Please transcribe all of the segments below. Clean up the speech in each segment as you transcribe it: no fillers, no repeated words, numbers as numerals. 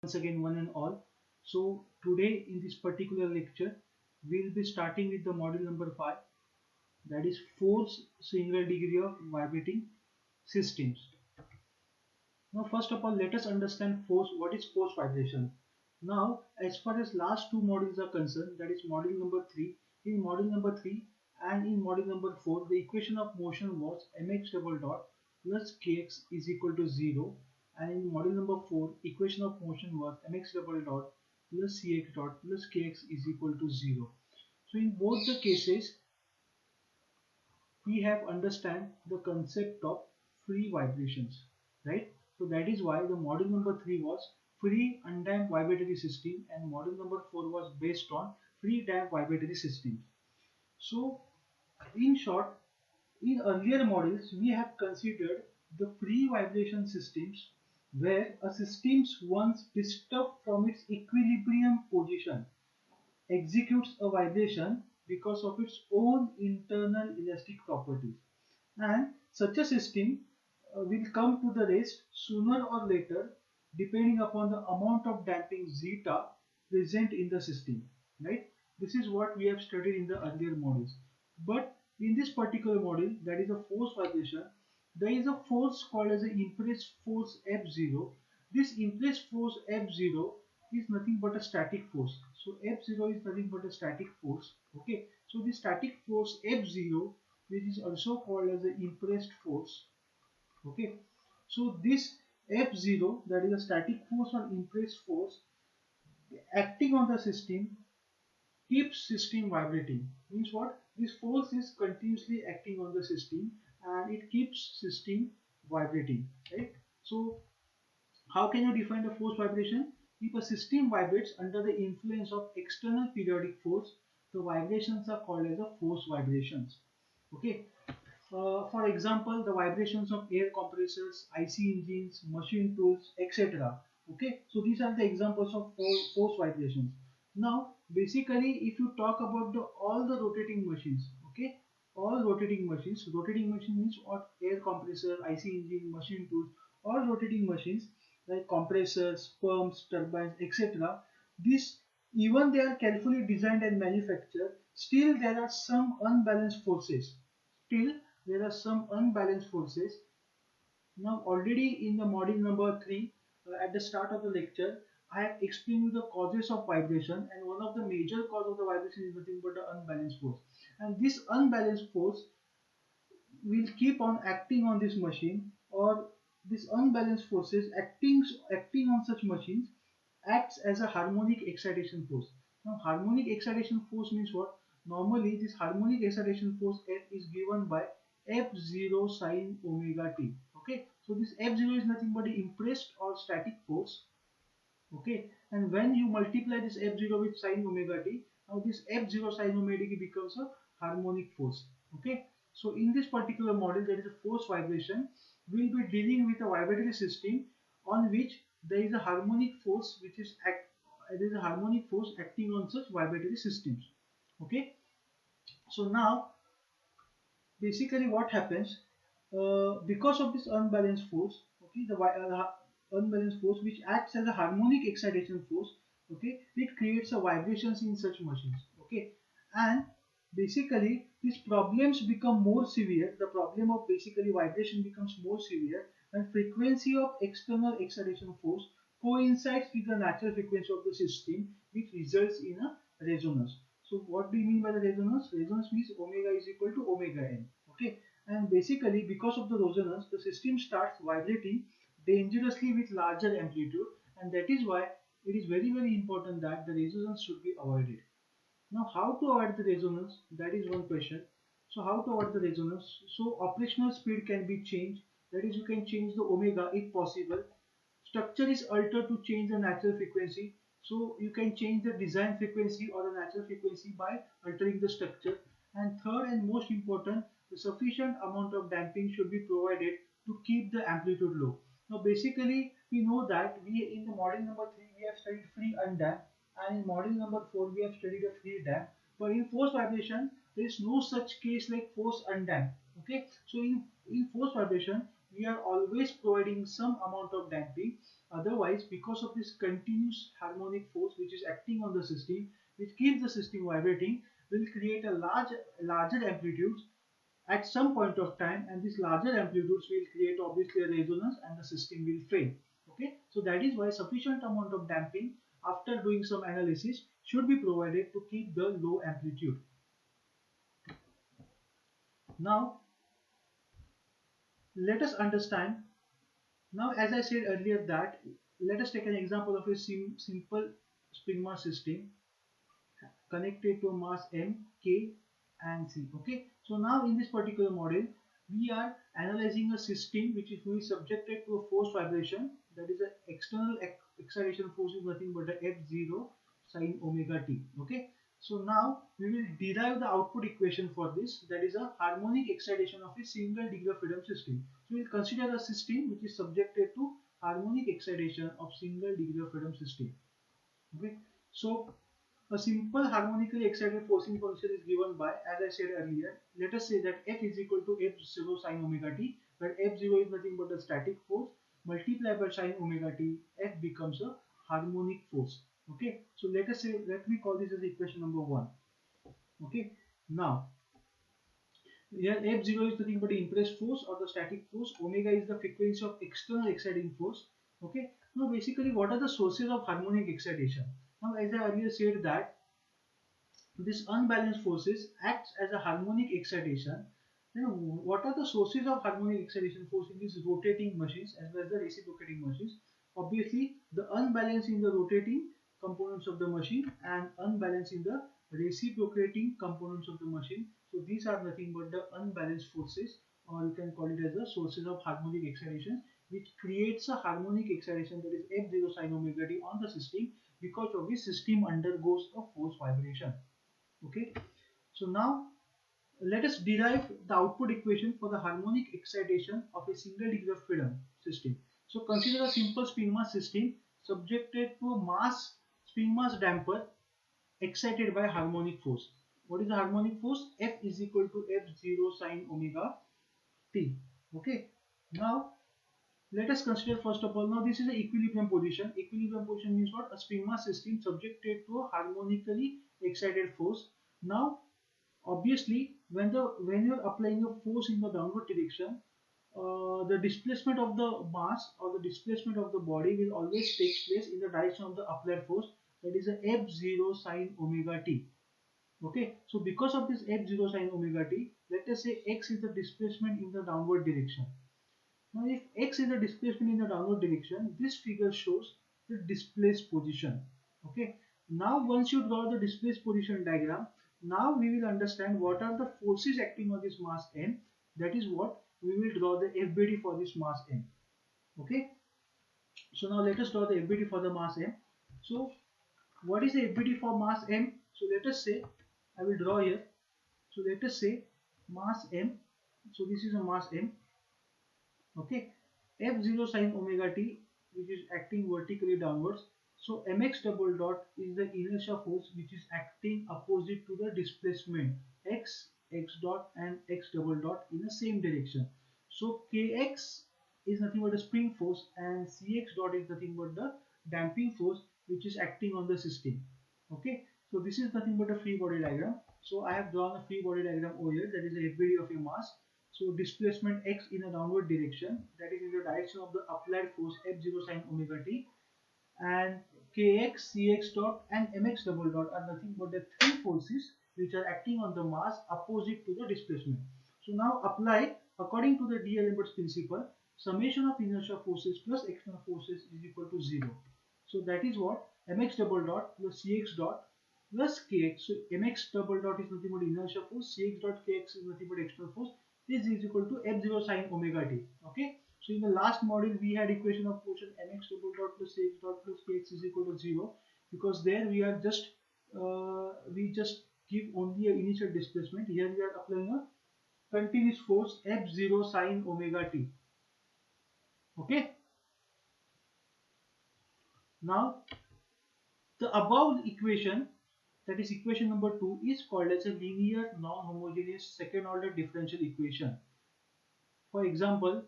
Once again, one and all. So today in this particular lecture, we'll be starting with the module number 5, that is force single degree of vibrating systems. Now first of all, let us understand force. What is force vibration? Now as far as last two modules are concerned, that is module number 3, in module number 3 and in module number 4, the equation of motion was mx double dot plus kx is equal to 0, and in module number 4, equation of motion was mx double dot plus cx dot plus kx is equal to 0. So in both the cases, we have understand the concept of free vibrations, right? So that is why the module number 3 was free undamped vibratory system and module number 4 was based on free damped vibratory systems. So in short, in earlier modules we have considered the free vibration systems where a system once disturbed from its equilibrium position executes a vibration because of its own internal elastic properties, and such a system will come to the rest sooner or later depending upon the amount of damping zeta present in the system, right? This is what we have studied in the earlier modules. But in this particular module, that is a force vibration, there is a force called as the impressed force F0. This impressed force F0 is nothing but a static force. So F0 is nothing but a static force. Okay. So the static force F0, which is also called as the impressed force. Okay. So this F0, that is a static force or impressed force, acting on the system keeps system vibrating. Means what? This force is continuously acting on the system and it keeps system vibrating, right? So how can you define the force vibration? If a system vibrates under the influence of external periodic force, the vibrations are called as the force vibrations. Okay. For example, the vibrations of air compressors, IC engines, machine tools, etc. Okay, so these are the examples of force vibrations. Now, basically, if you talk about all the rotating machines, okay, all rotating machine means what? Air compressor, IC engine, machine tools, all rotating machines like compressors, pumps, turbines, etc. This, even they are carefully designed and manufactured, still there are some unbalanced forces. Still there are some unbalanced forces. Now already in the module number 3, at the start of the lecture, I have explained you the causes of vibration, and one of the major cause of the vibration is nothing but the unbalanced force. And this unbalanced force will keep on acting on this machine, or this unbalanced forces acting on such machines acts as a harmonic excitation force. Now harmonic excitation force means what? Normally this harmonic excitation force F is given by F0 sine omega t. Okay, so this F0 is nothing but the impressed or static force. Okay, and when you multiply this F0 with sine omega t, now this F0 sine omega t becomes a harmonic force. Okay, so in this particular model, there is a force vibration. We will be dealing with a vibratory system on which there is a harmonic force there is a harmonic force acting on such vibratory systems. Okay, so now basically what happens, because of this unbalanced force, okay, the unbalanced force which acts as a harmonic excitation force, okay, it creates a vibrations in such machines. Okay, and basically these problems become more severe. The problem of basically vibration becomes more severe when frequency of external excitation force coincides with the natural frequency of the system, which results in a resonance. So what do you mean by the resonance? Resonance means omega is equal to omega n. Okay, and basically because of the resonance, the system starts vibrating dangerously with larger amplitude, and that is why it is very important that the resonance should be avoided. Now how to avoid the resonance? That is one question. So how to avoid the resonance? So operational speed can be changed. That is, you can change the omega if possible. Structure is altered to change the natural frequency. So you can change the design frequency or the natural frequency by altering the structure. And third and most important, the sufficient amount of damping should be provided to keep the amplitude low. Now basically we know that we in the module number 3 we have studied free undamped, and in module number 4 we have studied a free damp. But in force vibration there is no such case like force undamped. Okay, so in force vibration we are always providing some amount of damping Otherwise, because of this continuous harmonic force which is acting on the system, which keeps the system vibrating, will create a larger amplitudes at some point of time, and these larger amplitudes will create obviously a resonance and the system will fail. Okay, so that is why sufficient amount of damping after doing some analysis should be provided to keep the low amplitude. Now let us understand. Now, as I said earlier, that let us take an example of a simple spring mass system connected to a mass M, K, and C. Okay, so now in this particular model, we are analyzing a system which is subjected to a force vibration. That is, an external excitation force is nothing but the F0 sine omega t. Okay, so now we will derive the output equation for this. That is a harmonic excitation of a single degree of freedom system. So we will consider a system which is subjected to harmonic excitation of single degree of freedom system. Okay, so a simple harmonically excited forcing function is given by, as I said earlier, let us say that F is equal to F0 sine omega t, where F0 is nothing but a static force, multiplied by sine omega t, F becomes a harmonic force. Okay, so let me call this as equation number 1. Okay, now here F0 is nothing but the impressed force or the static force, omega is the frequency of external exciting force. Okay, now basically what are the sources of harmonic excitation? Now, as I earlier said that this unbalanced forces acts as a harmonic excitation. Then what are the sources of harmonic excitation force in these rotating machines as well as the reciprocating machines? Obviously, the unbalance in the rotating components of the machine and unbalance in the reciprocating components of the machine. So these are nothing but the unbalanced forces, or you can call it as the sources of harmonic excitation, which creates a harmonic excitation, that is F0 sine omega t on the system, because of which system undergoes a force vibration. Okay, so now let us derive the output equation for the harmonic excitation of a single degree of freedom system. So consider a simple spring mass system subjected to a spring mass damper excited by harmonic force. What is the harmonic force? F is equal to F0 sine omega t. Okay, now let us consider first of all, now this is an equilibrium position. Equilibrium position means what? A spring mass system subjected to a harmonically excited force. Now obviously when you are applying a force in the downward direction, the displacement of the mass or the displacement of the body will always take place in the direction of the applied force, that is a F0 sine omega t. Okay, so because of this F0 sine omega t, let us say x is the displacement in the downward direction. Now if x is the displacement in the downward direction, this figure shows the displaced position. Okay, now once you draw the displaced position diagram, now we will understand what are the forces acting on this mass m. That is what we will draw the FBD for this mass m. Okay, so now let us draw the FBD for the mass m. So what is the FBD for mass m? So let us say, I will draw here. So let us say mass m. So this is a mass m. Okay, F0 sine omega t, which is acting vertically downwards. So mx double dot is the inertia force which is acting opposite to the displacement x dot and x double dot in the same direction. So kx is nothing but a spring force and cx dot is nothing but the damping force which is acting on the system. Okay, so this is nothing but a free body diagram. So I have drawn a free body diagram over here, that is the FBD of a mass. So displacement x in a downward direction, that is in the direction of the applied force F0 sine omega t, and kx, cx dot and mx double dot are nothing but the three forces which are acting on the mass opposite to the displacement. So now apply according to the D'Alembert's principle, summation of inertia forces plus external forces is equal to 0. So that is what mx double dot plus cx dot plus kx. So mx double dot is nothing but inertia force, cx dot kx is nothing but external force. This is equal to F0 sine omega t. Okay, so in the last module we had equation of motion mx double dot plus cx dot plus kx is equal to 0, because there we are just we just give only an initial displacement. Here we are applying a continuous force F0 sine omega t. Okay, now the above equation, that is equation number 2, is called as a linear non-homogeneous second order differential equation. For example,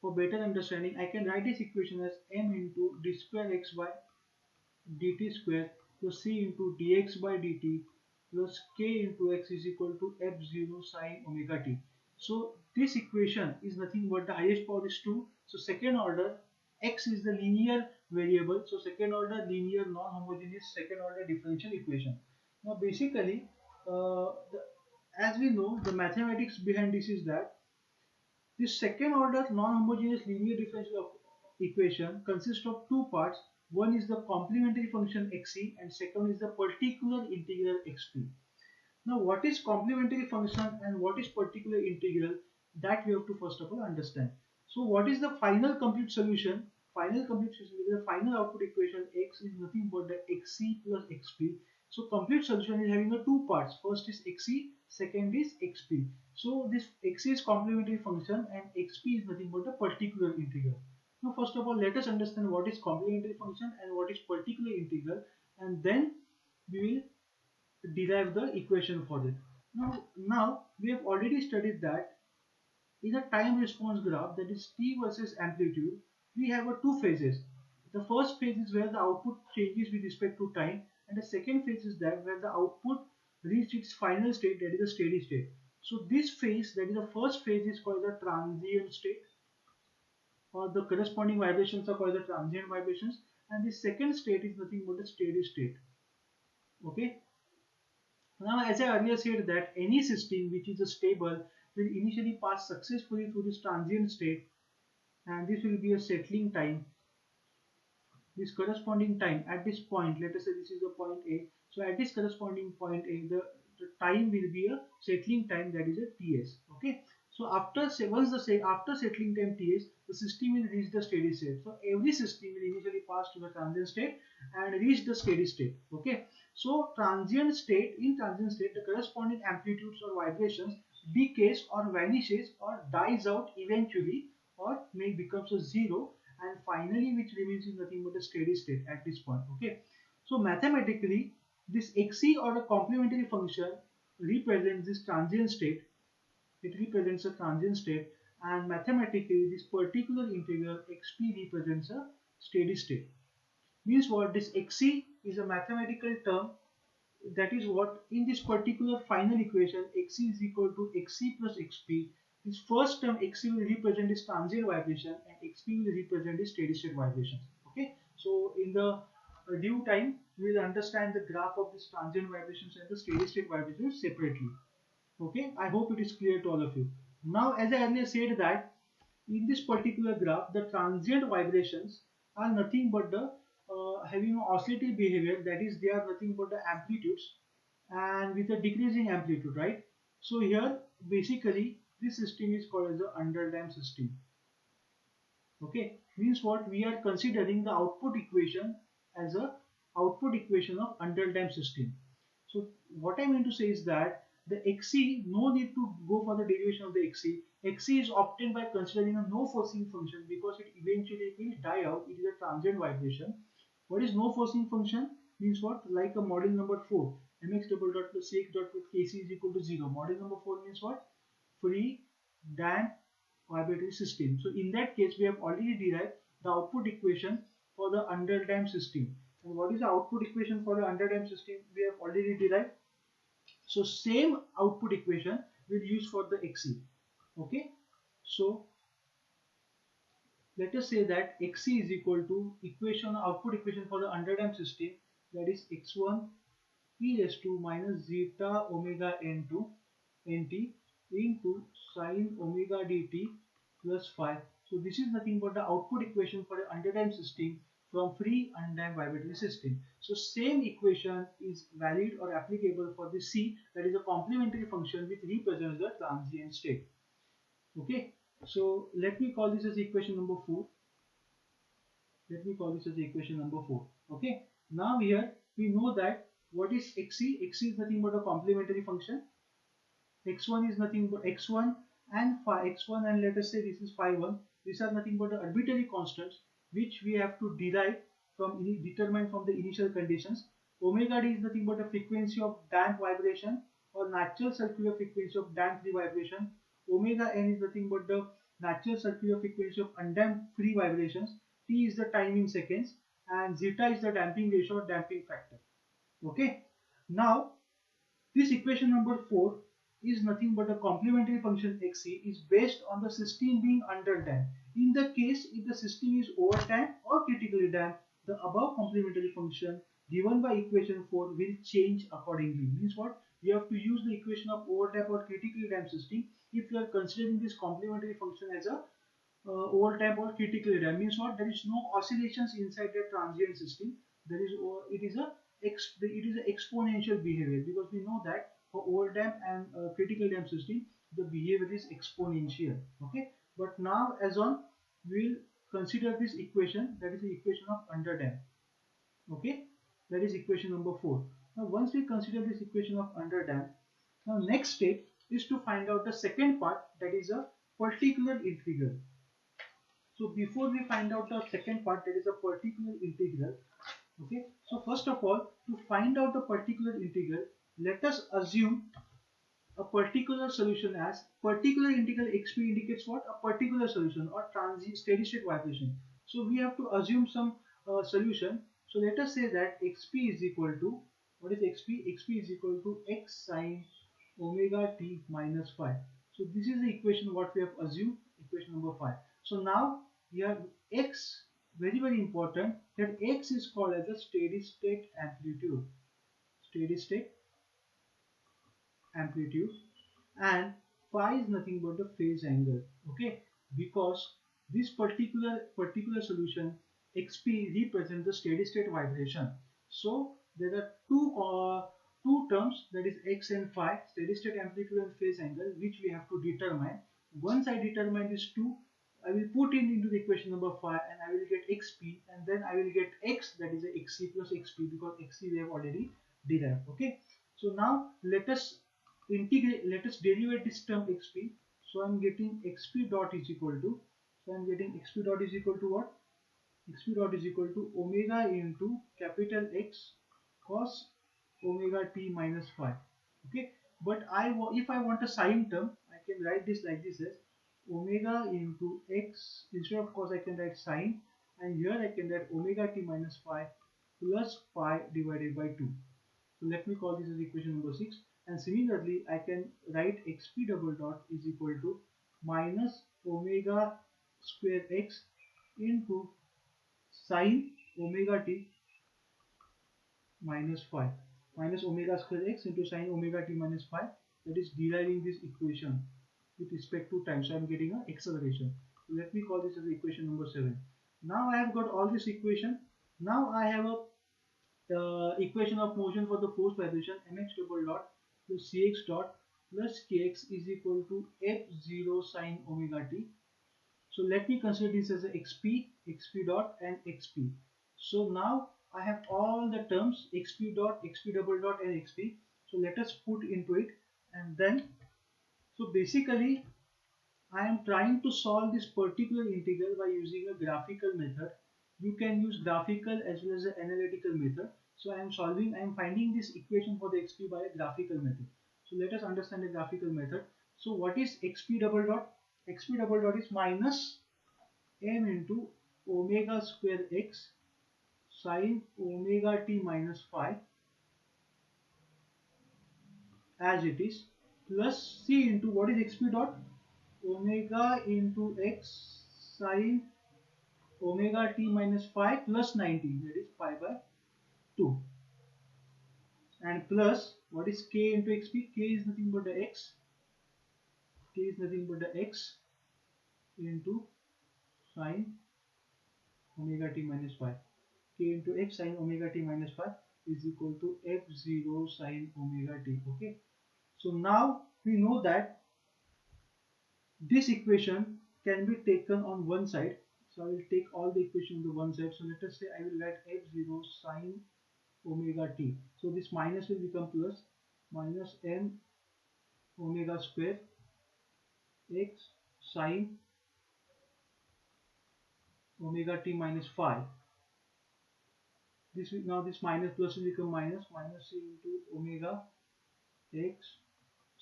For better understanding, I can write this equation as m into d square x by dt square plus c into dx by dt plus k into x is equal to f0 sine omega t. So this equation is nothing but the highest power is 2. So second order x is the linear variable. So second order linear non-homogeneous second order differential equation. Now basically, as we know, the mathematics behind this is that this second order non-homogeneous linear differential equation consists of two parts. One is the complementary function xc and second is the particular integral xp. Now what is complementary function and what is particular integral, that we have to first of all understand. So what is the final complete solution? Final complete solution is the final output equation x is nothing but the xc plus xp. So complete solution is having a two parts. First is xc, second is xp. So this xc is complementary function and xp is nothing but the particular integral. Now first of all let us understand what is complementary function and what is particular integral, and then we will derive the equation for it. Now we have already studied that in a time response graph, that is t versus amplitude, we have a two phases. The first phase is where the output changes with respect to time, and the second phase is that where the output reached its final state, that is a steady state. So this phase, that is the first phase, is called the transient state, or the corresponding vibrations are called the transient vibrations, and the second state is nothing but a steady state. Okay. Now, as I earlier said that any system which is stable will initially pass successfully through this transient state, and this will be a settling time. This corresponding time at this point, let us say this is the point A. So at this corresponding point A, the time will be a settling time, that is a Ts. Okay. So after after settling time Ts, the system will reach the steady state. So every system will initially pass to the transient state and reach the steady state. Okay. So transient state, in transient state, the corresponding amplitudes or vibrations decays or vanishes or dies out eventually, or may becomes a zero, and finally which remains is nothing but a steady state at this point. Okay. So mathematically this xc or a complementary function represents this transient state. It represents a transient state, and mathematically this particular integral xp represents a steady state. Means what? This xc is a mathematical term, that is what in this particular final equation xc is equal to xc plus xp. This first term xc will represent this transient vibration and xp will represent this steady state vibration. Okay, so in the due time we will understand the graph of this transient vibrations and the steady state vibrations separately. Okay, I hope it is clear to all of you. Now as I earlier said that in this particular graph the transient vibrations are nothing but the having an oscillative behavior, that is they are nothing but the amplitudes and with a decreasing amplitude, right? So here basically this system is called as the underdamped system. Okay, means what? We are considering the output equation as a output equation of underdamped system. So what I mean to say is that the xc, no need to go for the derivation of the xc. Xc is obtained by considering a no forcing function because it eventually will die out. It is a transient vibration. What is no forcing function? Means what? Like a model number 4, mx double dot plus cx dot plus kc is equal to 0. Model number 4 means what? Free damped vibratory system. So in that case, we have already derived the output equation for the underdamped system. And what is the output equation for the underdamped system? We have already derived. So same output equation we'll use for the xc. Okay. So let us say that xc is equal to equation output equation for the underdamped system, that is x1 e raised to minus zeta omega n2 nt into sine omega dt plus phi. So this is nothing but the output equation for the underdamped system from free undamped vibratory system. So same equation is valid or applicable for the C, that is a complementary function which represents the transient state. Okay, so let me call this as equation number 4. Let me call this as equation number 4. Okay, now here we know that what is xc? Xc is nothing but a complementary function. X1 is nothing but x1 and phi x1, and let us say this is phi 1. These are nothing but the arbitrary constants which we have to derive from determine from the initial conditions. Omega d is nothing but a frequency of damped vibration or natural circular frequency of damped free vibration. Omega n is nothing but the natural circular frequency of undamped free vibrations, T is the time in seconds, and zeta is the damping ratio or damping factor. Okay. Now this equation number 4 is nothing but a complementary function xc is based on the system being underdamped. In the case if the system is overdamped or critically damped, the above complementary function given by equation 4 will change accordingly. Means what? You have to use the equation of overdamped or critically damped system if you are considering this complementary function as a overdamped or critically damped. Means what? There is no oscillations inside the transient system. There is it is an exponential behavior, because we know that for overdamped and critical damped system the behavior is exponential. Okay, but now as on we will consider this equation, that is the equation of underdamped. Okay, that is equation number 4. Now once we consider this equation of underdamped, now next step is to find out the second part, that is a particular integral. So before we find out the second part, that is a particular integral. Okay, so first of all, to find out the particular integral, let us assume a particular solution as particular integral xp indicates what? A particular solution or transient steady state vibration. So we have to assume some solution. So let us say that xp is equal to, what is xp? xp is equal to x sine omega t minus phi. So this is the equation what we have assumed, equation number 5. So now we have x, very important, that x is called as a steady state amplitude. Steady state amplitude, and phi is nothing but the phase angle. Okay, because this particular solution xp represents the steady state vibration. So there are two terms, that is x and phi, steady state amplitude and phase angle, which we have to determine. Once I determine these two, I will put it into the equation number 5 and I will get xp, and then I will get x, that is a xc plus xp, because xc we have already derived. Okay, so now let us integrate, let us derivate this term xp. So I'm getting xp dot is equal to, so I'm getting xp dot is equal to what? Xp dot is equal to omega into capital X cos omega t minus phi. Okay, but if I want a sine term, I can write this like this as omega into x, instead of cos I can write sine, and here I can write omega t minus phi plus pi divided by 2. So let me call this as equation number 6, and similarly I can write xp double dot is equal to minus omega square x into sine omega t minus phi, minus omega square x into sine omega t minus phi, that is deriving this equation with respect to time. So I am getting an acceleration. So let me call this as equation number 7. Now I have got all this equation. Now I have a equation of motion for the force vibration, mx double dot plus cx dot plus kx is equal to f0 sine omega t. So let me consider this as a xp, xp dot and xp. So now I have all the terms xp dot, xp double dot and xp. So let us put into it, and then, so basically I am trying to solve this particular integral by using a graphical method. You can use graphical as well as an analytical method. So I am finding this equation for the xp by a graphical method. So let us understand the graphical method. So what is xp double dot? xp double dot is minus m into omega square x sine omega t minus phi as it is, plus c into, what is xp dot? Omega into x sine omega t minus phi plus 90, that is pi by 2, and plus, what is k into xp? K is nothing but the x, k is nothing but the x into sine omega t minus phi. K into x sine omega t minus phi is equal to f0 sine omega t. Okay, so now we know that this equation can be taken on one side. So I will take all the equation on the one side. So let us say I will write f0 sine omega t. So this minus will become plus, minus m omega square x sine omega t minus phi. This will, now this minus plus will become minus, minus c into omega x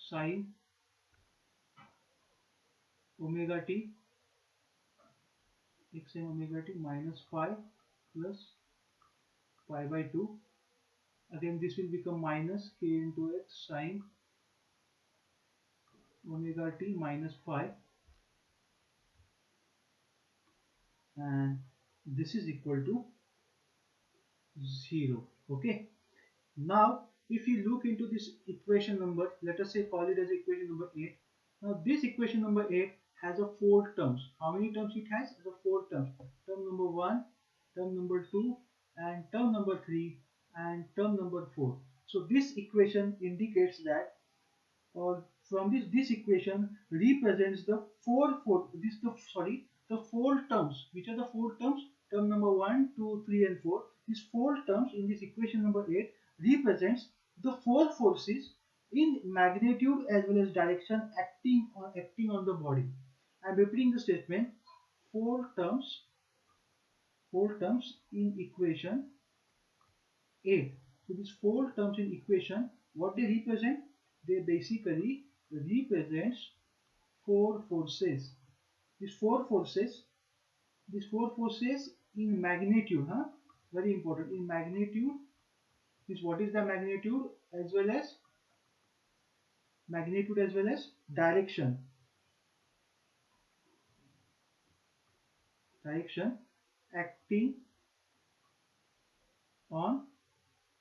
sine omega t x sin omega t minus phi plus pi by 2. Again this will become minus k into x sin omega t minus phi, and this is equal to 0. Okay. Now if you look into this equation number, let us say call it as equation number 8. Now this equation number 8 has a 4 terms. How many terms it has? It has a 4 terms. Term number 1, term number 2, and term number 3, and term number 4. So this equation indicates that, or from this equation represents the the four terms. Which are the four terms? Term number 1, 2, 3, and 4. These four terms in this equation number 8 represents the four forces in magnitude as well as direction acting on the body. I am repeating the statement. Four terms in equation 8. So these four terms in equation, what they represent? They basically represents four forces. These four forces in magnitude, very important, in magnitude. Is what is the magnitude as well as direction acting on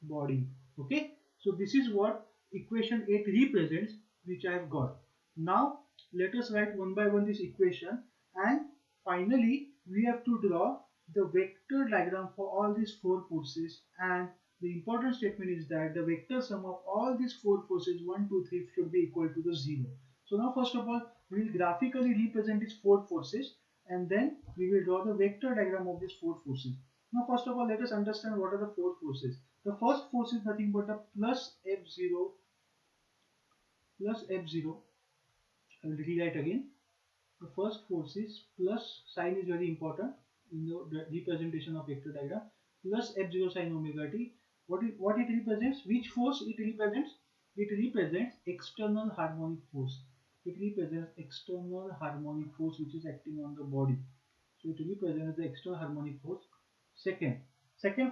body. Okay, so this is what equation 8 represents, which I have got. Now let us write one by one this equation, and finally we have to draw the vector diagram for all these four forces. And the important statement is that the vector sum of all these four forces 1, 2, 3 should be equal to the 0. So now first of all we will graphically represent these four forces, and then we will draw the vector diagram of these four forces. Now first of all let us understand what are the four forces. The first force is nothing but a plus F0. I will rewrite again. The first force is plus, sign is very important in the representation of vector diagram, plus F0 sin omega t. What it represents? Which force it represents? It represents external harmonic force. It represents external harmonic force which is acting on the body. So it represents the external harmonic force. Second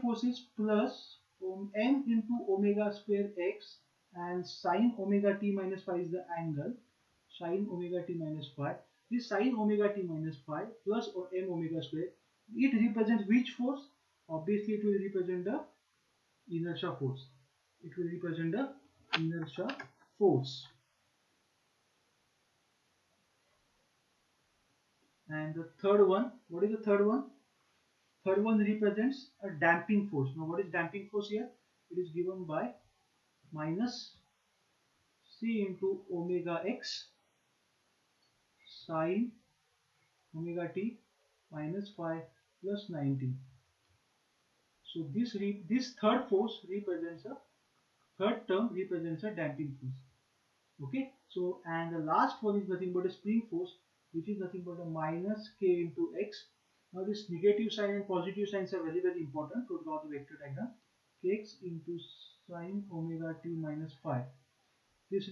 force is plus m into omega square x, and sine omega t minus phi is the angle. Sine omega t minus phi. This sine omega t minus phi plus or m omega square, it represents which force? Obviously it will represent the inertia force. It will represent the inertia force. And the third one, what is the third one? Third one represents a damping force. Now what is damping force here? It is given by minus c into omega x sine omega t minus phi plus 90. So this third term represents a damping force. Okay, so and the last one is nothing but a spring force, which is nothing but a minus k into x. Now this negative sign and positive signs are very important to draw the vector diagram. Kx into sine omega t minus phi. This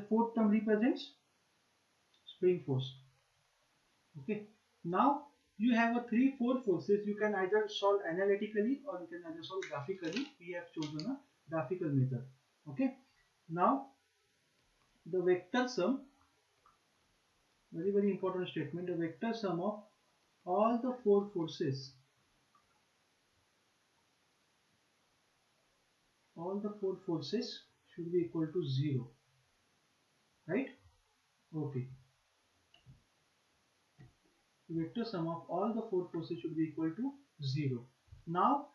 fourth term represents spring force. Okay, now you have a 3-4 forces. You can either solve analytically or you can either solve graphically. We have chosen a graphical method. Okay, now the vector sum, very important statement, the vector sum of all the four forces should be equal to 0, right? Okay, the vector sum of all the four forces should be equal to 0. Now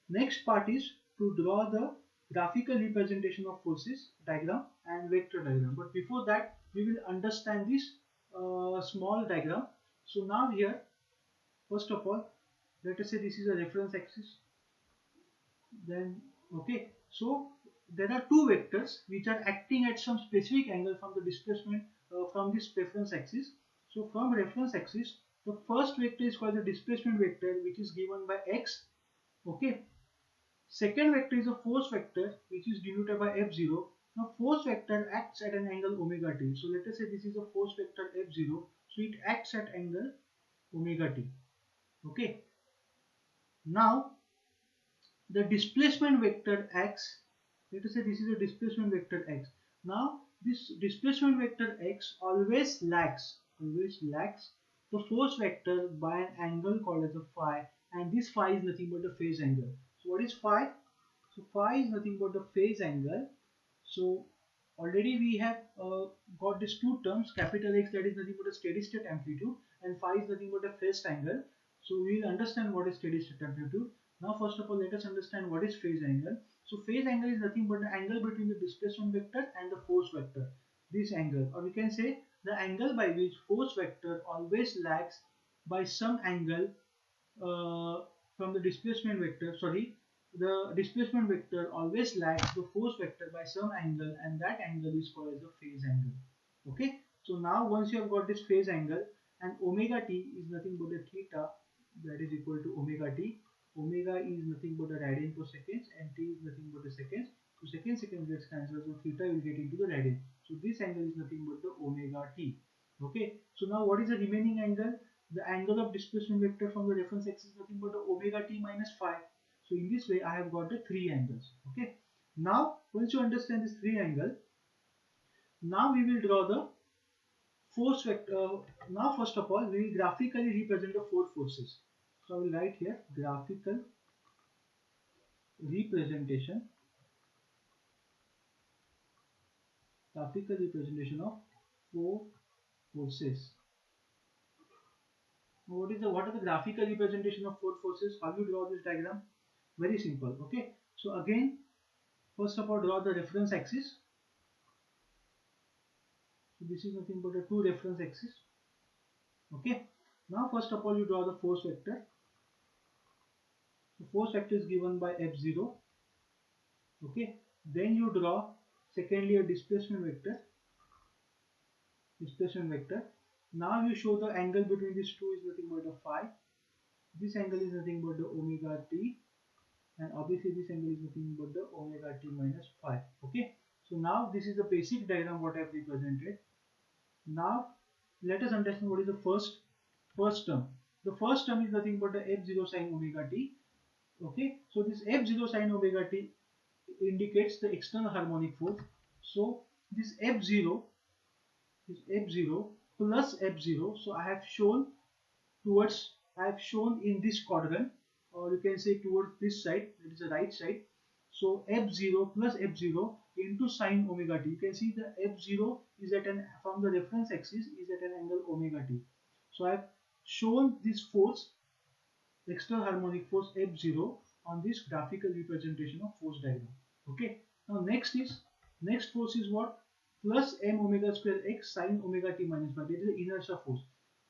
next part is to draw the graphical representation of forces diagram and vector diagram. But before that we will understand this small diagram. So now here, first of all, let us say this is a reference axis. Then okay, so there are two vectors which are acting at some specific angle from the displacement from this reference axis. So from reference axis, the first vector is called the displacement vector, which is given by x. Okay, second vector is a force vector, which is denoted by F0. Now force vector acts at an angle omega t. So let us say this is a force vector F0. So it acts at angle omega t. Okay. Now the displacement vector x, let us say this is a displacement vector x. Now this displacement vector x always lags the force vector by an angle called as a phi, and this phi is nothing but the phase angle. So what is phi? So phi is nothing but the phase angle. So already we have got these two terms, capital X, that is nothing but a steady state amplitude, and phi is nothing but a phase angle. So we will understand what is steady state amplitude. Now first of all let us understand what is phase angle. So phase angle is nothing but the angle between the displacement vector and the force vector. This angle, or we can say the angle by which force vector always lags by some angle from the displacement vector, sorry, the displacement vector always lags the force vector by some angle, and that angle is called as a phase angle. Okay, so now once you have got this phase angle, and omega t is nothing but a theta, that is equal to omega t. Omega is nothing but a radian per second, and t is nothing but a seconds. So second gets cancelled, so theta will get into the radian. So this angle is nothing but the omega t. Okay, so now what is the remaining angle? The angle of displacement vector from the reference axis is nothing but the omega t minus phi. So in this way I have got the three angles. Okay, now once you understand this three angle, now we will draw the force vector. Now first of all we will graphically represent the four forces. So I will write here graphical representation of four forces. What are the graphical representation of four forces? How you draw this diagram? Very simple. Okay, so again, first of all draw the reference axis. So this is nothing but a two reference axis. Okay, now first of all you draw the force vector. The force vector is given by f0. Okay, then you draw secondly a displacement vector. Now you show the angle between these two is nothing but a phi. This angle is nothing but the omega t, and obviously this angle is nothing but the omega t minus phi. Okay, so now this is the basic diagram what I have represented. Now let us understand what is the first term. The first term is nothing but the f0 sine omega t. Okay, so this f0 sine omega t indicates the external harmonic force. So this f0 is f0 plus f0. So I have shown in this quadrant, or you can say towards this side, that is the right side. So f0 plus f0 into sine omega t. You can see the f0 is at an, from the reference axis, is at an angle omega t. So I have shown this force, external harmonic force f0, on this graphical representation of force diagram. Okay, now next force is what? Plus m omega square x sine omega t minus phi. That is the inertia force.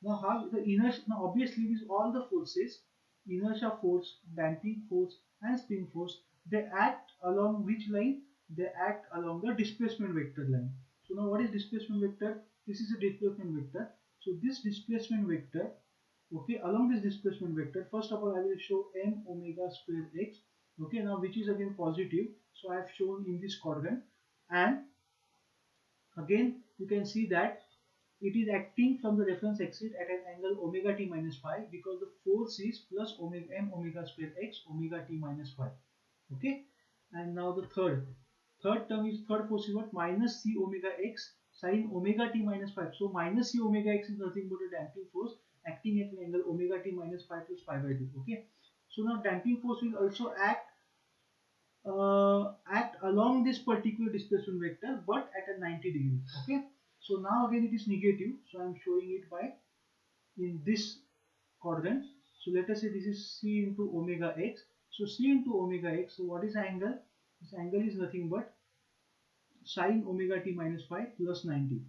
Now how the inertia? Now obviously these all the forces, inertia force, damping force, and spring force, they act along which line? They act along the displacement vector line. So now what is displacement vector? This is a displacement vector. So this displacement vector, okay, along this displacement vector, first of all I will show m omega square x. Okay, now which is again positive. So I have shown in this quadrant, and again you can see that it is acting from the reference axis at an angle omega t minus phi, because the force is plus omega m omega square x omega t minus phi. Okay, and now the third force is what? Minus c omega x sine omega t minus phi. So minus c omega x is nothing but a damping force acting at an angle omega t minus phi plus pi by 2. Okay, so now damping force will also act along this particular displacement vector, but at a 90 degrees. Okay, so now again it is negative, so I am showing it by in this quadrant. So let us say this is c into omega x. So c into omega x, so what is the angle? This angle is nothing but sine omega t minus phi plus 90.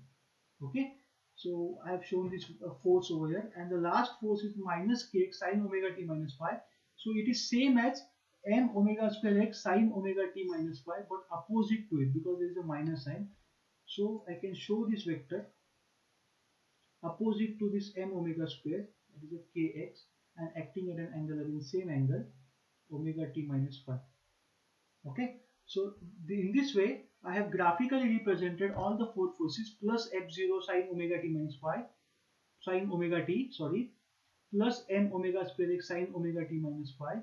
Okay, so I have shown this force over here, and the last force is minus k sine omega t minus phi. So it is same as m omega square x sine omega t minus phi, but opposite to it, because there is a minus sign. So I can show this vector opposite to this m omega square, that is a kx, and acting at an angle, again same angle, omega t minus phi. Okay, so in this way I have graphically represented all the four forces plus f0 sine omega t minus phi, sine omega t, sorry, plus m omega square x sin omega t minus phi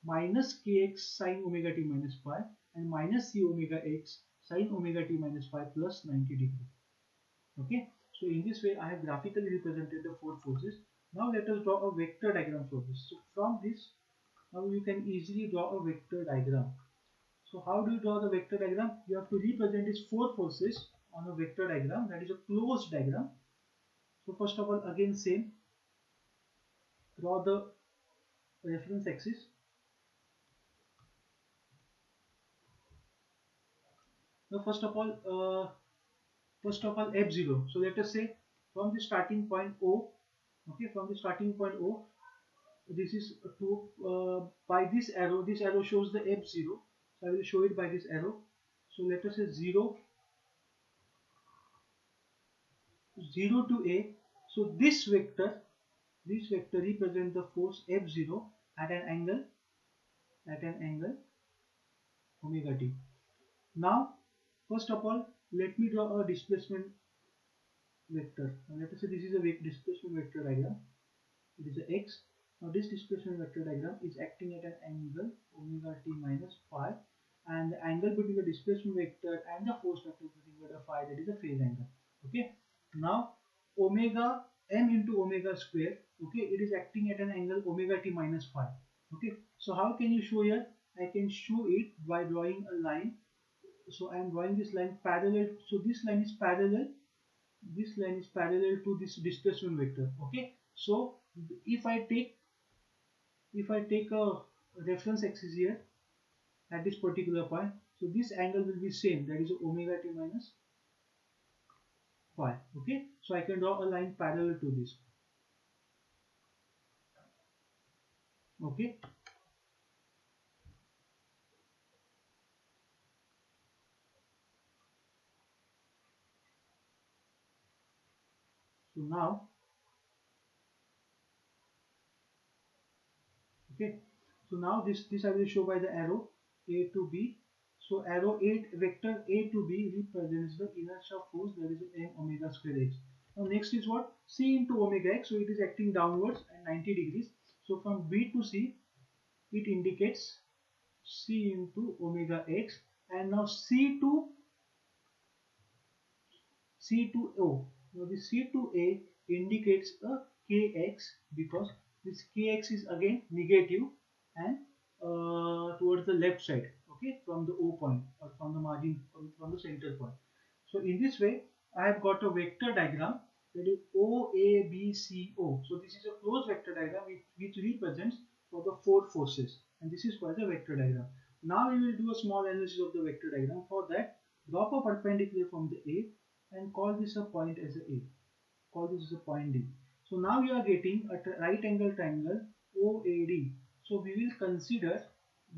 minus kx sin omega t minus phi and minus c omega x sin omega t minus phi plus 90 degree. Okay, so in this way I have graphically represented the four forces. Now let us draw a vector diagram for this. So from this, now you can easily draw a vector diagram. So how do you draw the vector diagram? You have to represent these four forces on a vector diagram, that is a closed diagram. So first of all, again same, draw the reference axis. Now first of all F0. So let us say from the starting point O, okay, from the starting point O, this is to by this arrow shows the F0. So I will show it by this arrow. So let us say 0 to A. So this vector represents the force F0 at an angle omega t. Now first of all, let me draw a displacement vector. Now, let us say this is a displacement vector diagram. It is a x. Now this displacement vector diagram is acting at an angle omega t minus phi, and the angle between the displacement vector and the force vector between the phi, that is a phase angle. Okay. Now omega m into omega square. Okay, it is acting at an angle omega t minus phi. Okay. So how can you show here? I can show it by drawing a line. So I am drawing this line parallel. So this line is parallel. This line is parallel to this displacement vector. Okay. So if I take a reference axis here at this particular point, so this angle will be same, that is omega t minus phi. Okay, so I can draw a line parallel to this. Okay, so now, okay, so now this I will show by the arrow A to B. So arrow 8 vector A to B represents the inertia force, that is m omega square x. Now next is what? C into omega x. So it is acting downwards at 90 degrees. So from B to C, it indicates C into omega x, and now C to O. Now the C to A indicates a kx, because this kx is again negative and towards the left side, okay, from the O point or from the margin, from the center point. So in this way I have got a vector diagram, that is O A B C O. So this is a closed vector diagram which represents for the four forces, and this is called the vector diagram. Now we will do a small analysis of the vector diagram. For that, drop a perpendicular from the A and call this a point as a A. Call this as a point D. So now you are getting a right angle triangle OAD. So we will consider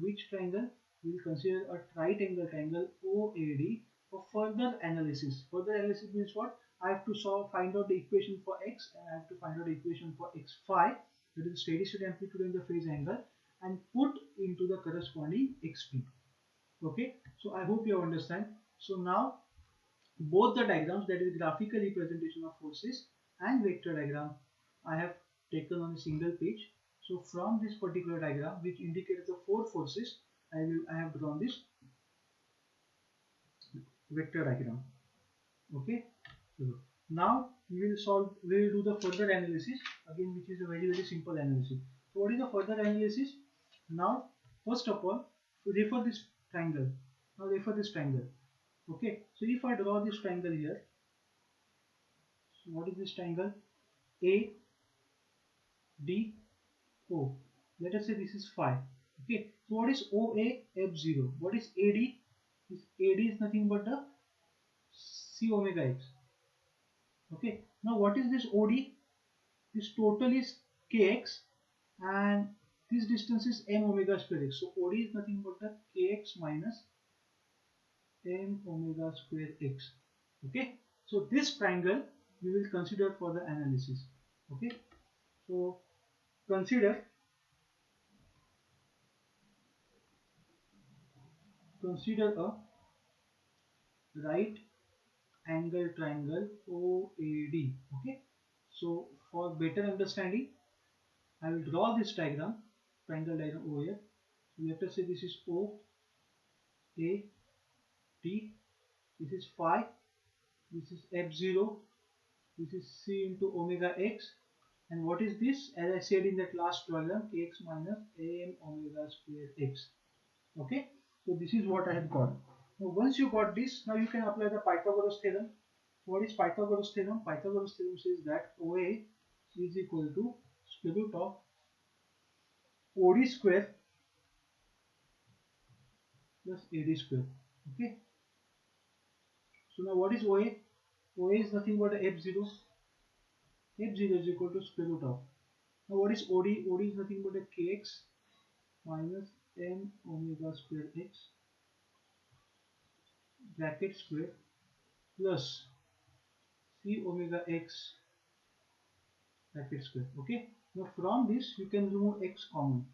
which triangle? We will consider a right angle triangle OAD for further analysis. Further analysis means what? I have to find out the equation for x, and I have to find out the equation for x phi, that is steady state amplitude and the phase angle, and put into the corresponding xp. Okay, so I hope you understand. So now both the diagrams, that is graphical representation of forces and vector diagram, I have taken on a single page. So from this particular diagram which indicates the four forces, I have drawn this vector diagram. Okay, so now we will do the further analysis again, which is a very simple analysis. So what is the further analysis? Now first of all, refer this triangle. Now refer this triangle. Okay, so if I draw this triangle here, so what is this triangle? A D O. Let us say this is phi. Okay, so what is OA F0? What is AD? AD is nothing but the C omega x. Okay, now what is this OD? This total is kx, and this distance is m omega square x. So OD is nothing but the kx minus m omega square x. Okay, so this triangle we will consider for the analysis. Okay, so consider a right angle triangle OAD. Okay, so for better understanding, I will draw this diagram, triangle diagram over here. Let us say this is O, A, T, this is phi, this is F0, this is C into omega x, and what is this? As I said in that last diagram, x minus am omega square x. Okay, so this is what I have got. Now once you got this, now you can apply the Pythagoras theorem. What is Pythagoras theorem? Pythagoras theorem says that OA is equal to square root of OD square plus AD square. Okay, so now what is OA? OA is nothing but F0. F0 is equal to square root of. Now what is OD? OD is nothing but a kx minus m omega square x bracket square plus c omega x bracket square. Okay. Now from this you can remove x common.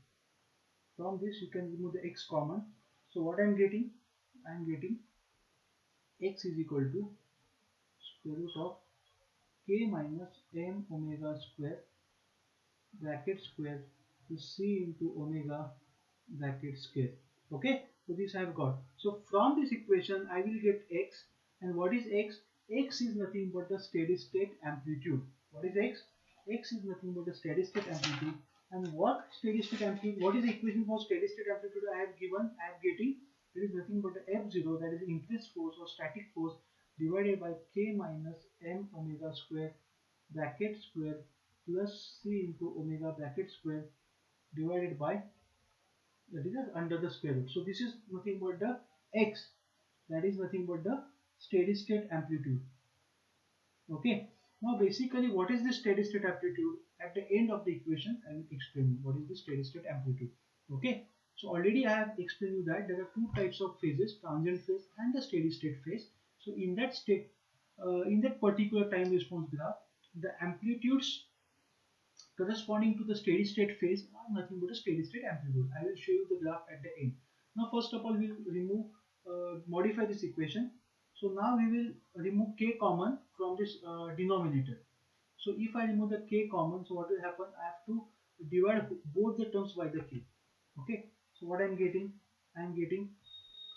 From this you can remove the x common. So what I am getting? I am getting x is equal to square root of k minus m omega square bracket square to c into omega bracket square. Okay, so this I have got. So from this equation I will get x, and what is x? X is nothing but the steady state amplitude. What is x? X is nothing but the steady state amplitude. And what steady state amplitude? What is the equation for steady state amplitude I have given? I am getting, it is nothing but the F0, that is increased force or static force, divided by k minus m omega square bracket square plus c into omega bracket square divided by, that is under the square root. So this is nothing but the x, that is nothing but the steady state amplitude. Okay, now basically what is the steady state amplitude? At the end of the equation I will explain what is the steady state amplitude. Okay, so already I have explained you that there are two types of phases, transient phase and the steady state phase. So in that state, in that particular time response graph, the amplitudes corresponding to the steady state phase are nothing but a steady state amplitude. I will show you the graph at the end. Now first of all we will remove, modify this equation. So now we will remove k common from this denominator. So if I remove the k common, so what will happen? I have to divide both the terms by the k. Okay, so what I am getting? I am getting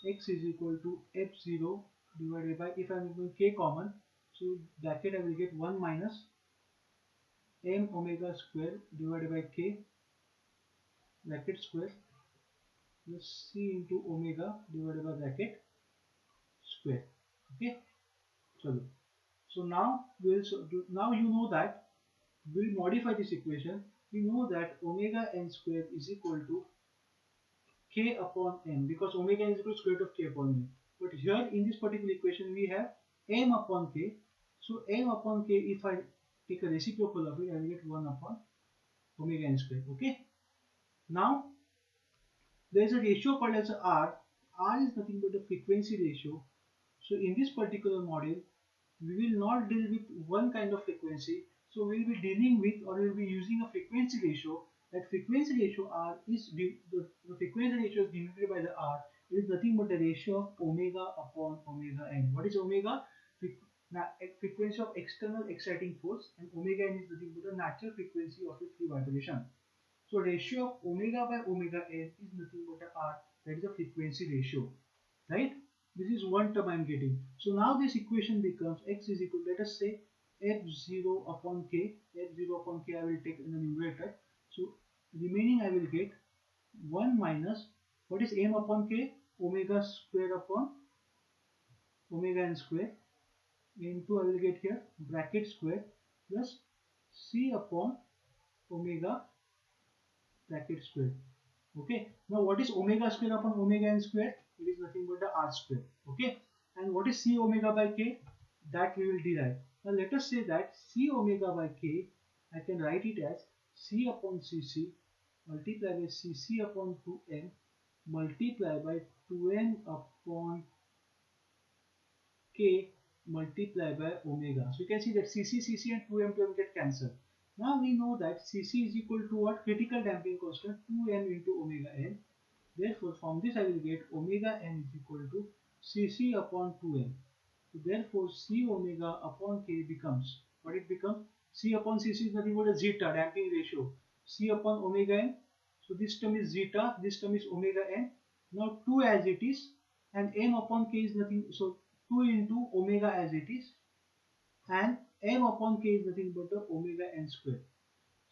x is equal to f0 divided by, if I am removing k common, so bracket I will get 1 minus m omega square divided by k bracket square plus c into omega divided by bracket square. Okay, so now we will now you know that we will modify this equation. We know that omega n square is equal to k upon m, because omega is equal to square root of k upon m. But here in this particular equation we have m upon k. So m upon k, if I take a reciprocal of it, I will get 1 upon omega n square. Okay, now there is a ratio called as R. R is nothing but the frequency ratio. So in this particular module, we will not deal with one kind of frequency. So we will be dealing with, or we will be using a frequency ratio. That frequency ratio R is the frequency ratio is denoted by the R. It is nothing but the ratio of omega upon omega n. What is omega? Frequency of external exciting force, and omega n is nothing but the natural frequency of a free vibration. So ratio of omega by omega n is nothing but a R, that is the frequency ratio, right? This is one term I am getting. So now this equation becomes x is equal, let us say f0 upon k, f0 upon k I will take in the numerator. So remaining I will get 1 minus, what is m upon k? Omega square upon omega n square into, I will get here bracket square plus c upon omega bracket square. Okay, now what is omega square upon omega n square? It is nothing but the r square. Okay, and what is c omega by k? That we will derive. Now let us say that c omega by k, I can write it as c upon cc multiply by cc upon 2n multiply by 2n upon k multiply by omega. So you can see that cc and 2m get cancelled. Now we know that cc is equal to what? Critical damping constant 2m into omega n. Therefore from this I will get omega n is equal to cc upon 2m. So therefore c omega upon k becomes, what it becomes? C upon cc is nothing but a zeta, damping ratio. C upon omega n. So this term is zeta, this term is omega n. Now 2 as it is, and m upon k is nothing, so 2 into omega as it is, and m upon k is nothing but the omega n square.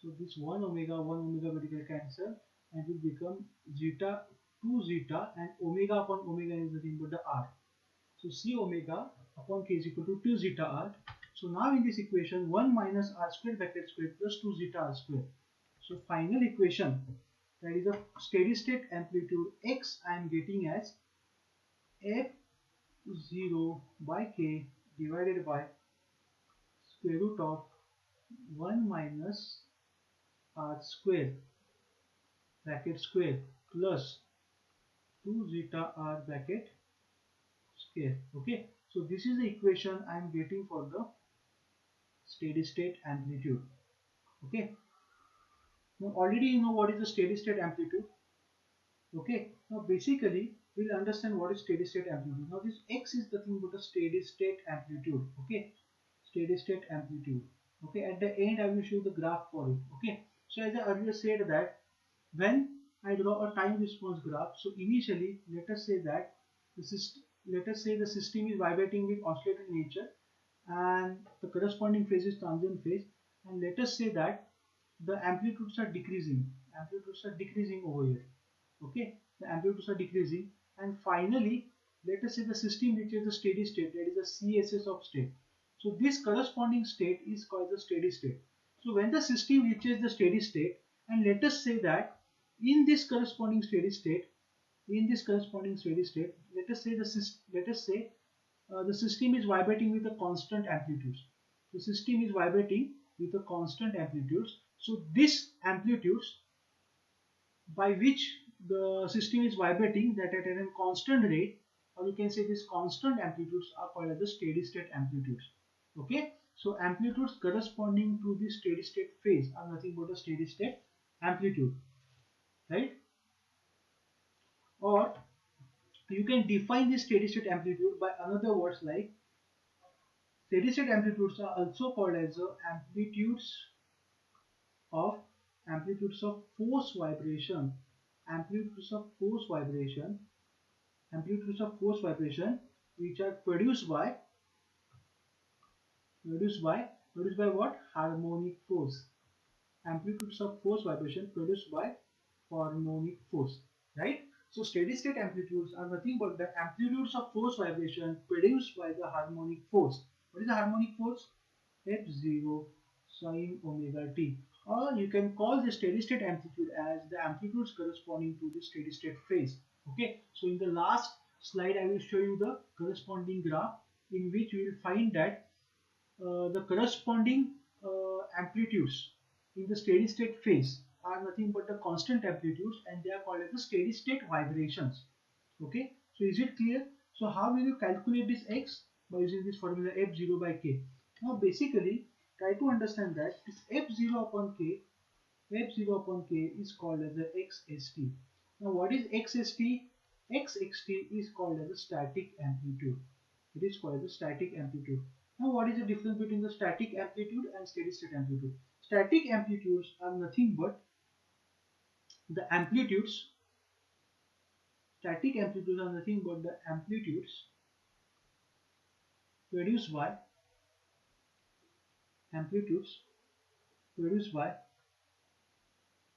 So this 1 omega will cancel and will become zeta 2 zeta, and omega upon omega is nothing but the r. So C omega upon k is equal to 2 zeta r. So now in this equation 1 minus r square bracket square plus 2 zeta r square. So final equation, that is a steady state amplitude x, I am getting as f0 by k divided by square root of 1 minus r square bracket square plus 2 zeta r bracket square. Okay, so this is the equation I am getting for the steady state amplitude. Okay, now already you know what is the steady state amplitude. Okay, now basically we'll understand what is steady state amplitude. Now this x is nothing but a steady state amplitude. Okay, steady state amplitude. Okay, at the end I will show the graph for it. Okay, so as I earlier said that when I draw a time response graph, so initially let us say that the system is vibrating with oscillating nature, and the corresponding phase is transient phase, and let us say that the amplitudes are decreasing over here. Okay, the amplitudes are decreasing, and finally let us say the system reaches the steady state, that is the CSS of state. So this corresponding state is called the steady state. So when the system reaches the steady state, and let us say that in this corresponding steady state, let us say the system is vibrating with a constant amplitudes. The system is vibrating with a constant amplitudes. So this amplitudes by which the system is vibrating, that at a constant rate, or you can say these constant amplitudes are called as the steady state amplitudes. Okay, so amplitudes corresponding to the steady state phase are nothing but a steady state amplitude, right? Or you can define this steady state amplitude by another words like steady state amplitudes are also called as of amplitudes of force vibration, amplitudes of force vibration, which are produced by what? Harmonic force. Amplitudes of force vibration produced by harmonic force, right? So steady state amplitudes are nothing but the amplitudes of force vibration produced by the harmonic force. What is the harmonic force? F0 sine omega t. Or you can call the steady state amplitude as the amplitudes corresponding to the steady state phase. Okay, so in the last slide I will show you the corresponding graph in which you will find that the corresponding amplitudes in the steady state phase are nothing but the constant amplitudes, and they are called as the steady state vibrations. Okay, so is it clear? So how will you calculate this x? By using this formula f0 by k. Now basically try to understand that this f0 upon k is called as the xst. Now what is xst? Xxt is called as a static amplitude. It is called as a static amplitude. Now what is the difference between the static amplitude and steady state amplitude? Static amplitudes are nothing but the amplitudes. Static amplitudes are nothing but the amplitudes produced by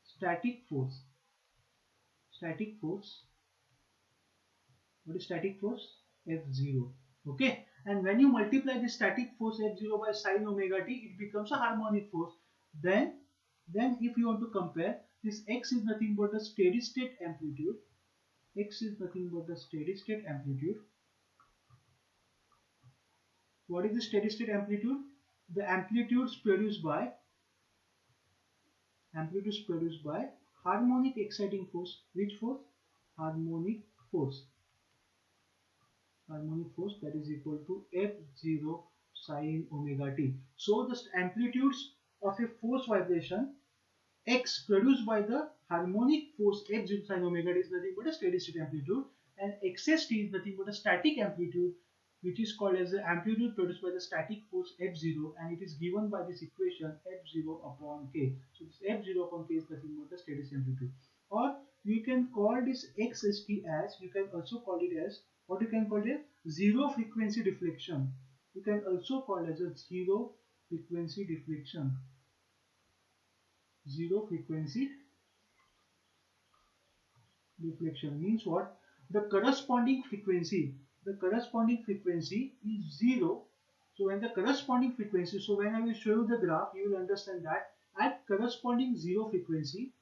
static force. Static force. What is static force? F0. Okay, and when you multiply the static force F0 by sine omega t, it becomes a harmonic force. Then if you want to compare, this x is nothing but the steady state amplitude. X is nothing but the steady state amplitude. What is the steady state amplitude? The amplitudes produced by harmonic exciting force. Which force? Harmonic force. That is equal to F0 sine omega t. So the amplitudes of a force vibration x produced by the harmonic force F0 sine omega t is nothing but a steady state amplitude, and xst is nothing but a static amplitude which is called as the amplitude produced by the static force F0, and it is given by this equation F0 upon K. So this F0 upon K is nothing but the steady state amplitude. Or you can call this XST as, you can also call it as, what you can call it, zero frequency deflection. You can also call it as a zero frequency deflection. Zero frequency deflection means what? The corresponding frequency is zero. So when the corresponding frequency, so when I will show you the graph, you will understand that at corresponding zero frequency,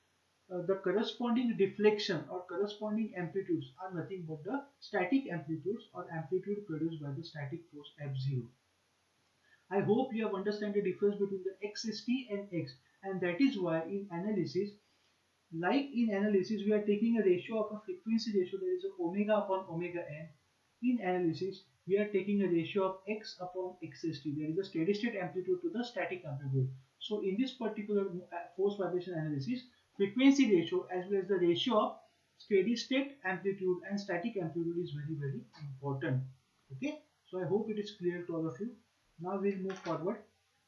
the corresponding deflection or corresponding amplitudes are nothing but the static amplitudes or amplitude produced by the static force F0. I hope you have understand the difference between the XST and X, and that is why in analysis, we are taking a ratio of a frequency ratio, that is a omega upon omega n. In analysis, we are taking a ratio of x upon xst, that is the steady state amplitude to the static amplitude. So in this particular force vibration analysis, frequency ratio as well as the ratio of steady state amplitude and static amplitude is very, very important. Okay, so I hope it is clear to all of you. Now we'll move forward.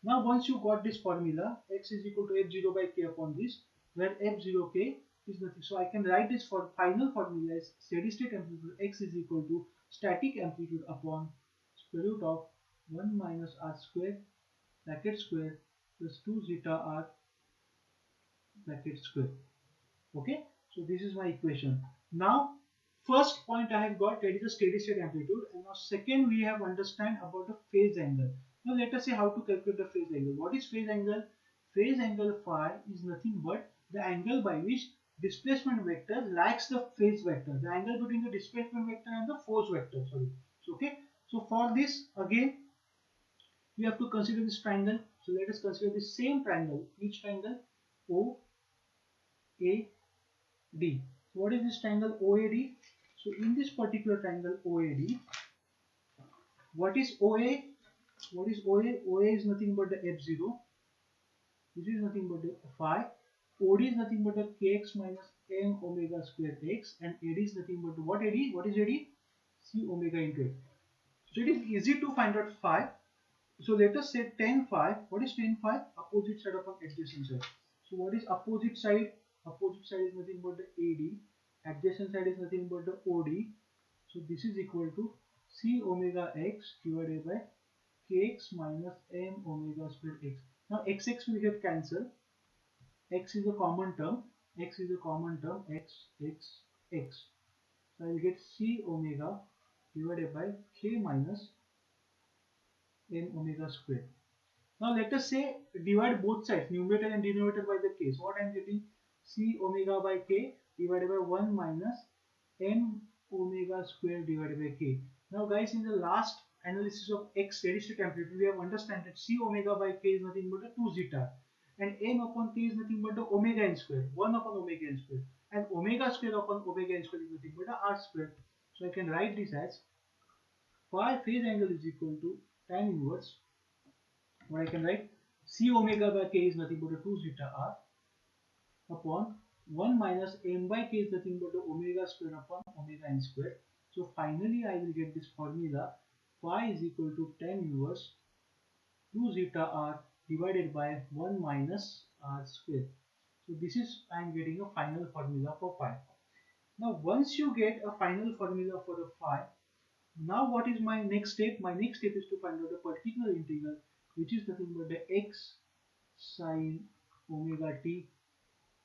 Now once you got this formula, x is equal to f0 by k upon this, where f0k is nothing. So I can write this for final formula as steady state amplitude x is equal to static amplitude upon square root of 1 minus r square bracket square plus 2 zeta r bracket square. Okay, so this is my equation. Now first point I have got, that is the steady state amplitude, and now second we have understand about the phase angle. Now let us see how to calculate the phase angle. What is phase angle? Phase angle phi is nothing but the angle by which displacement vector lags the phase vector, the angle between the displacement vector and the force vector. Sorry. So, okay, so for this again we have to consider this triangle. So let us consider the same triangle. Which triangle? O A D. So what is this triangle OAD? So in this particular triangle OAD, what is OA? What is OA? OA is nothing but the F0. This is nothing but the phi. OD is nothing but the kx minus m omega square x, and AD is nothing but what AD? What is AD? C omega into x. So it is easy to find out phi. So let us say tan phi. What is tan phi? Opposite side upon adjacent side. So what is opposite side? Opposite side is nothing but the AD. Adjacent side is nothing but the OD. So this is equal to C omega x divided by kx minus m omega square x. Now x will get cancelled. X is a common term. X is a common term. X. So I will get C omega divided by k minus m omega square. Now let us say divide both sides, numerator and denominator, by the k. So what I am getting? C omega by k divided by 1 minus m omega square divided by k. Now guys, in the last analysis of x steady state amplitude, we have understood that C omega by k is nothing but a 2 zeta, and m upon k is nothing but the omega n square, 1 upon omega n square, and omega square upon omega n square is nothing but a r square. So I can write this as phi phase angle is equal to tan inverse, what I can write, C omega by k is nothing but a 2 zeta r upon 1 minus m by k is nothing but the omega square upon omega n square. So finally I will get this formula, phi is equal to tan inverse 2 zeta r divided by 1 minus r square. So this is, I am getting a final formula for phi. Now once you get a final formula for the phi, now what is my next step? My next step is to find out the particular integral, which is nothing but the x sine omega t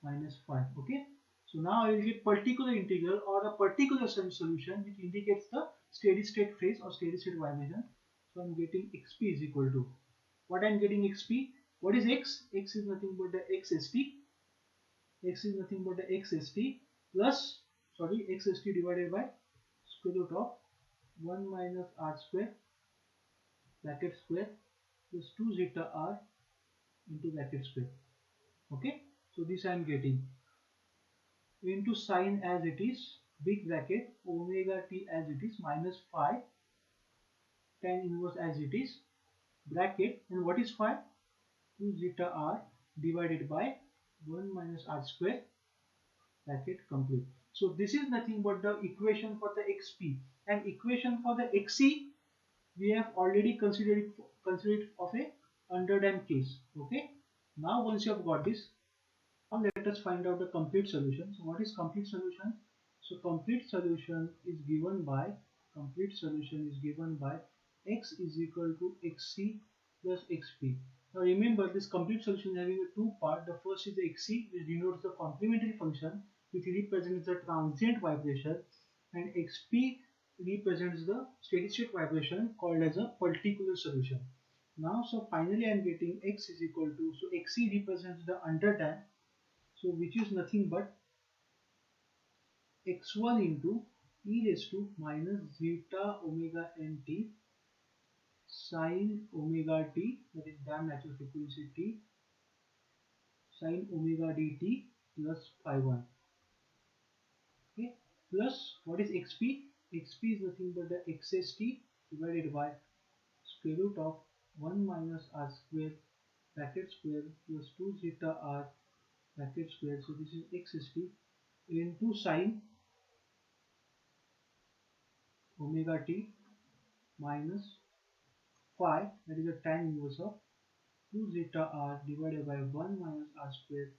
minus phi. Okay, so now I will get particular integral or a particular solution which indicates the steady state phase or steady state vibration. So I am getting xp is equal to, what I am getting xp? What is x? X is nothing but the xst. X is nothing but the xst plus, sorry, xst divided by square root of 1 minus r square bracket square plus 2 zeta r into bracket square. Okay, so this I am getting into sine as it is, big bracket, omega t as it is, minus phi tan inverse as it is, bracket, and what is phi? 2 zeta r divided by 1 minus r square bracket complete. So this is nothing but the equation for the xp, and equation for the xc we have already considered it of a underdamped case. Okay, now once you have got this, now let us find out the complete solution. So what is complete solution? So complete solution is given by x is equal to xc plus xp. Now remember, this complete solution is having a two part. The first is the xc, which denotes the complementary function, which represents the transient vibration, and xp represents the steady state vibration, called as a particular solution. Now, so finally I am getting x is equal to, so xc represents the underdamped, so which is nothing but x1 into e raised to minus zeta omega nt sine omega t, that is damped natural frequency t, sine omega dt plus phi 1. Okay, plus what is xp? Xp is nothing but the xst divided by square root of 1 minus r square bracket square plus 2 zeta r bracket square. So this is xst into sine omega t minus phi, that is a tan inverse of 2 zeta r divided by 1 minus r square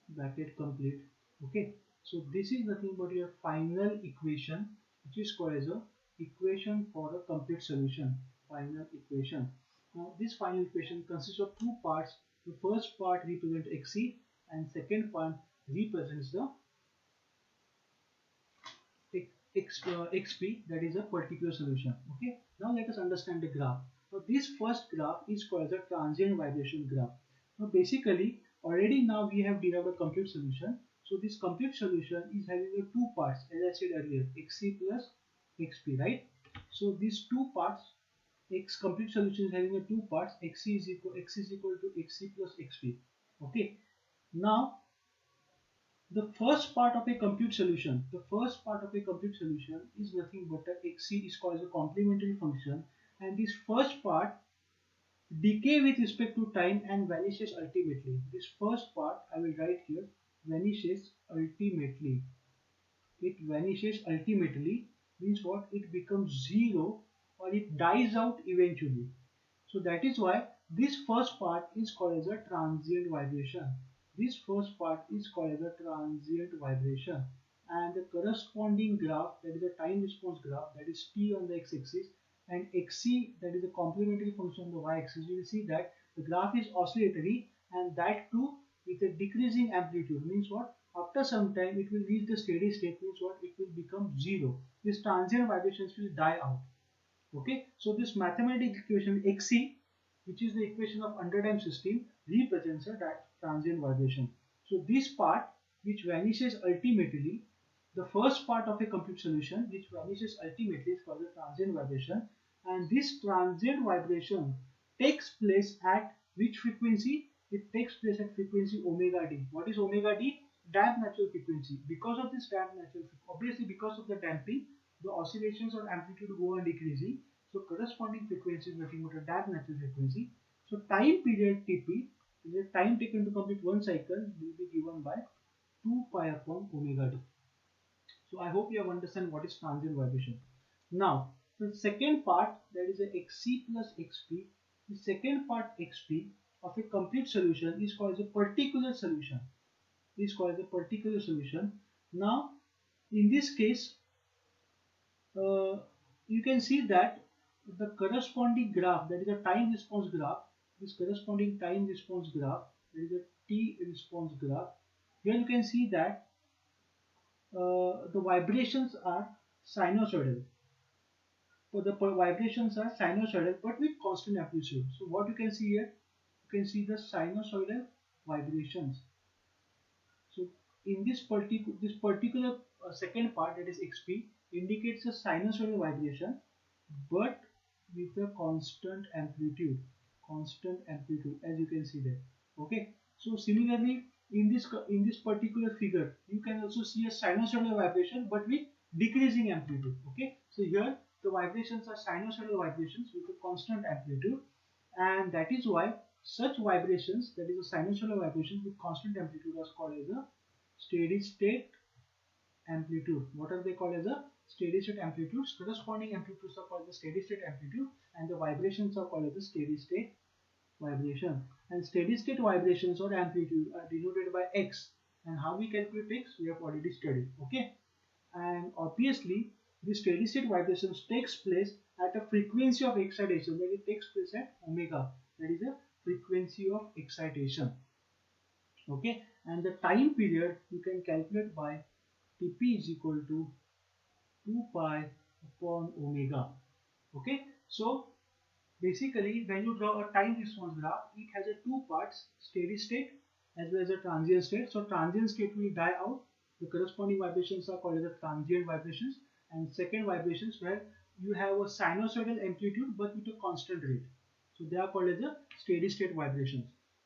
bracket complete. Okay, so this is nothing but your final equation, which is called as a equation for a complete solution. Final equation. Now this final equation consists of two parts. The first part represents xc and second part represents the xp, that is a particular solution. Okay, now let us understand the graph. Now this first graph is called as a transient vibration graph. Now basically already now we have derived a complete solution. So this complete solution is having a two parts, as I said earlier, xc plus xp, right? So these two parts, x complete solution is having a two parts, x is equal to xc plus xp. Okay, now the first part of a complete solution, is nothing but a xc is called as a complementary function, and this first part decay with respect to time and vanishes ultimately. This first part I will write here, vanishes ultimately. It vanishes ultimately means what? It becomes zero, or it dies out eventually. So that is why this first part is called as a transient vibration. This first part is called as a transient vibration, and the corresponding graph, that is a time response graph, that is t on the x-axis, and xc, that is a complementary function on the y-axis. You will see that the graph is oscillatory, and that too with a decreasing amplitude. Means what? After some time it will reach the steady state. Means what? It will become zero. These transient vibrations will die out. Okay, so this mathematical equation xc, which is the equation of underdamped system, represents a transient vibration. So this part which vanishes ultimately, the first part of a complete solution which vanishes ultimately, is called a transient vibration, and this transient vibration takes place at which frequency? It takes place at frequency omega d. What is omega d? Damped natural frequency. Because of this damped natural frequency, obviously because of the damping, the oscillations or amplitude go on decreasing. So corresponding frequency is nothing but a damped natural frequency. So time period Tp, the time taken to complete one cycle, will be given by 2 pi upon omega d. So I hope you have understand what is transient vibration. Now the second part, that is a xc plus xp. The second part xp of a complete solution is called as a particular solution. Now in this case, you can see that the corresponding graph, that is a time response graph, this corresponding time response graph, that is a t response graph. Here you can see that the vibrations are sinusoidal. So the vibrations are sinusoidal but with constant amplitude. So what you can see here, you can see the sinusoidal vibrations. So in this particular second part, that is xp, indicates a sinusoidal vibration but with a constant amplitude, as you can see there. Okay, so similarly in this particular figure you can also see a sinusoidal vibration but with decreasing amplitude. Okay, so here the vibrations are sinusoidal vibrations with a constant amplitude, and that is why such vibrations, that is a sinusoidal vibration with constant amplitude, are called as a steady state amplitude. What are they called as a steady state amplitudes? Corresponding amplitudes are called the steady state amplitude, and the vibrations are called as the steady state vibration. And steady state vibrations or amplitude are denoted by x. And how we calculate x? We have already studied. Okay. And obviously, the steady state vibrations takes place at a frequency of excitation, that it takes place at omega. That is a frequency of excitation. Okay, and the time period you can calculate by Tp is equal to 2 pi upon omega. Okay, so basically when you draw a time response graph, it has a two parts, steady state as well as a transient state. So transient state will die out. The corresponding vibrations are called as the transient vibrations, and second vibrations where you have a sinusoidal amplitude but with a constant rate. So they are called as the steady state vibrations.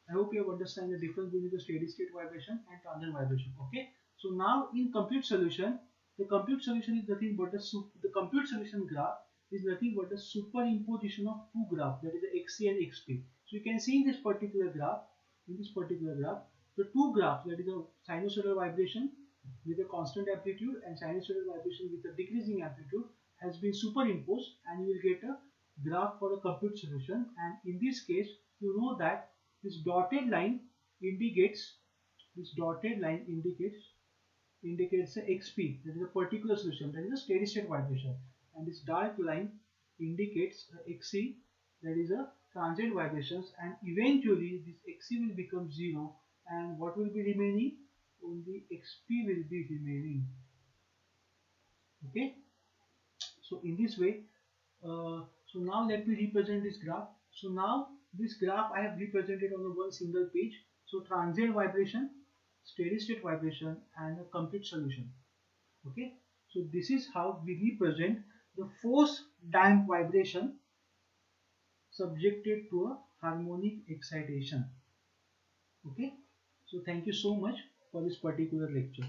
I hope you have understand the difference between the steady state vibration and transient vibration. Okay. So now in complete solution, the complete solution is nothing but the complete solution graph is nothing but the superimposition of two graphs, that is the XC and XP. So you can see in this particular graph, the two graphs, that is a sinusoidal vibration with a constant amplitude and sinusoidal vibration with a decreasing amplitude has been superimposed, and you will get a graph for a complete solution. And in this case, you know that this dotted line indicates the XP, that is a particular solution, that is a steady state vibration, and this dark line indicates XC, that is a transient vibrations, and eventually this XC will become 0, and what will be remaining? Only XP will be remaining. Okay, so in this way, so now let me represent this graph. So now this graph I have represented on the one single page. So transient vibration, steady state vibration, and a complete solution. Okay, so this is how we represent the force damped vibration subjected to a harmonic excitation. Okay, so thank you so much for this particular lecture.